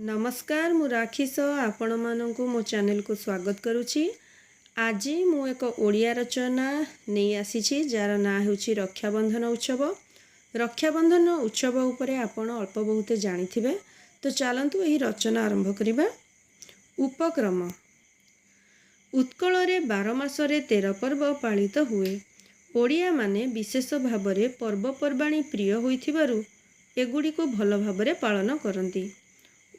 नमस्कार मु राखीस आपण मानकु मो चैनल को स्वागत करुछि। आज मु एक ओडिया रचना नहीं आसी जार ना होछि रक्षाबंधन उत्सव। रक्षाबंधन उत्सव उपरे आपण अल्प बहुत जानिथिबे, तो चलंतु एही रचना आरंभ करिबा। उपक्रम। उत्कल रे 12 मासरे 13 पर्व पालित हुए। ओडिया माने विशेष भावरे पर्वपर्वाणी प्रिय होइथिबारु एगुडी को भल भावरे पालन करंती।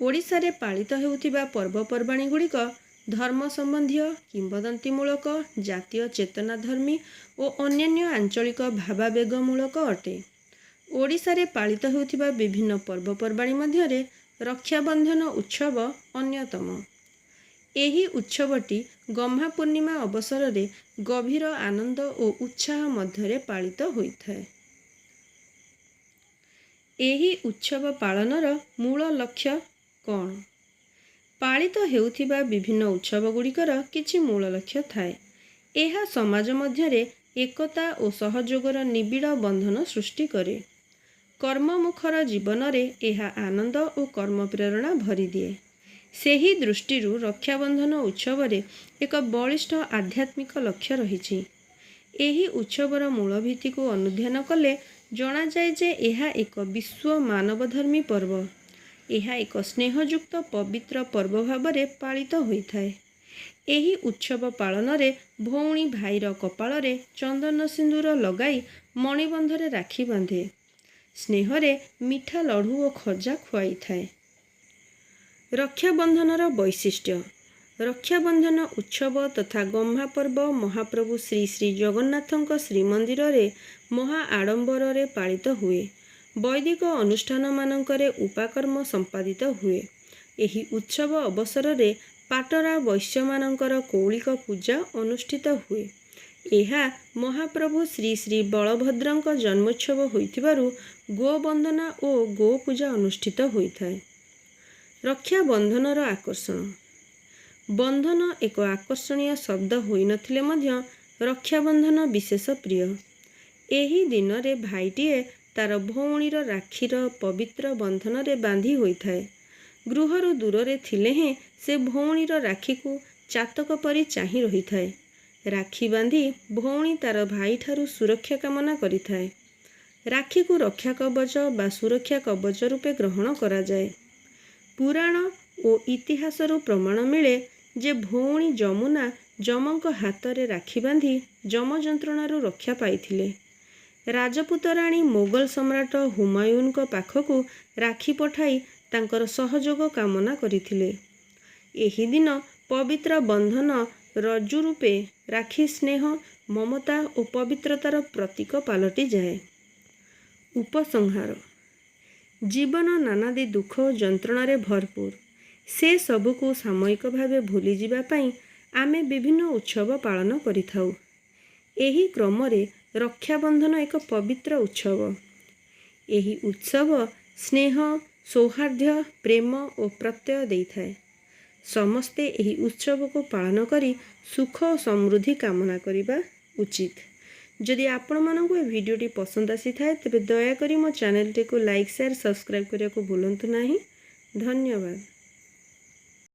ओडिशा रे पालित हेउथिबा पर्वपर्वाणी गुड़िक धर्म संबंधी, किंवदंतीमूलक, जातीय चेतनाधर्मी और अन्यान्य आंचलिक भावावेगमूलक अटे। ओडिशा रे पालित हेउथिबा विभिन्न पर्वपर्वाणी मध्यरे रक्षाबंधन उत्सव अन्यतम। एही उत्सवटी गम्हा पूर्णिमा अवसर रे गभीर आनंद और उत्साह मध्यरे पालित होइथाय। एही उत्सव पालनर मूल लक्ष्य कौन? पालित हेउथिबा विभिन्न उत्सव गुड़िकर किछि मूल लक्ष्य थाए। एहा समाज मध्यरे एकता और सहयोगर निबिड़ बंधन सृष्टि करे। कर्ममुखर जीवन रे एहा आनंद और कर्म प्रेरणा भरी दिए। सेही दृष्टिरु रक्षाबंधन उत्सव रे एक बलिष्ठ आध्यात्मिक लक्ष्य रहिछि। एही उत्सवर मूल भित्ति को अनुध्यान कले जना जाए जे एहा एक विश्व मानवधर्मी पर्व। एहा एक स्नेहयुक्त पवित्र पर्व भावरे पालित होइथाय। एही उत्सव पालन रे भौणी भाईर कपाल रे चंदन सिंदूर लगाई मणिबंधरे राखी बांधे। स्नेहरे मिठा लड्डू और खजा खुआई थाए। रक्षाबंधनर वैशिष्ट्य। रक्षाबंधन उत्सव तथा गम्हा पर्व महाप्रभु श्री श्री जगन्नाथଙ୍କ श्रीमंदिर रे महा आडंबर रे पालित हुए। वैदिक अनुष्ठान मानकरे उपाकर्म संपादित हुए। एही उत्सव अवसर रे पाटरा वैश्य मानकर कौलिक पूजा अनुष्ठित हुए। एहा महाप्रभु श्री श्री बलभद्रଙ୍କ जन्मोत्सव होइथिबारु गोवंदना और गो पूजा अनुष्ठित होइथाय। रक्षाबंधनर आकर्षण। बंधन एक आकर्षणीय शब्द होई नथिले मध्य रक्षाबंधन विशेष प्रिय। एही दिन रे भाईटीए तार भौणीर राखीर पवित्र बंधन रे बांधी होइथाय। गृहरु दूर रे थिले हें से भौणीर राखी को चातक परी चाही रहिथाय। राखी बांधी भौणी तार भाई ठारू सुरक्षा कामना करिथाय। राखी को रक्षा कवच बा सुरक्षा कवच रूपे ग्रहण करा जाए। पुराण और इतिहासरु प्रमाण मिले जे भौणी जमुना जमंक हाथ रे राखी बांधी जम जंत्रणारू रक्षा पाइथिले। राजपूत राणी मोगल सम्राट हुमायून को पाखकु राखी पठाई तांकर सहयोग कामना करिथिले। एही दिन पवित्र बंधन रज्जु रूपे राखी स्नेह, ममता और पवित्रतार प्रतीक पालटी जाए। उपसंहार। जीवन नानादी दुख और जंत्रणा रे भरपूर। से सबको सामयिक भावे भूली जिबा पई आमे विभिन्न उत्सव पालन करिथाउ। एही क्रम रे रक्षाबंधन एक पवित्र उत्सव। एही उत्सव स्नेह, सौहार्द्य, प्रेम और प्रत्यय देइथाय। समस्ते एही उत्सव को पालन करी सुख और समृद्धि कामना करिबा उचित। जदि आपण मानकु ए वीडियोटी पसंद आसी थाए तेबे दया करी मो चैनल टी को लाइक शेयर सब्सक्राइब करिया को भूलंतु नाही। धन्यवाद।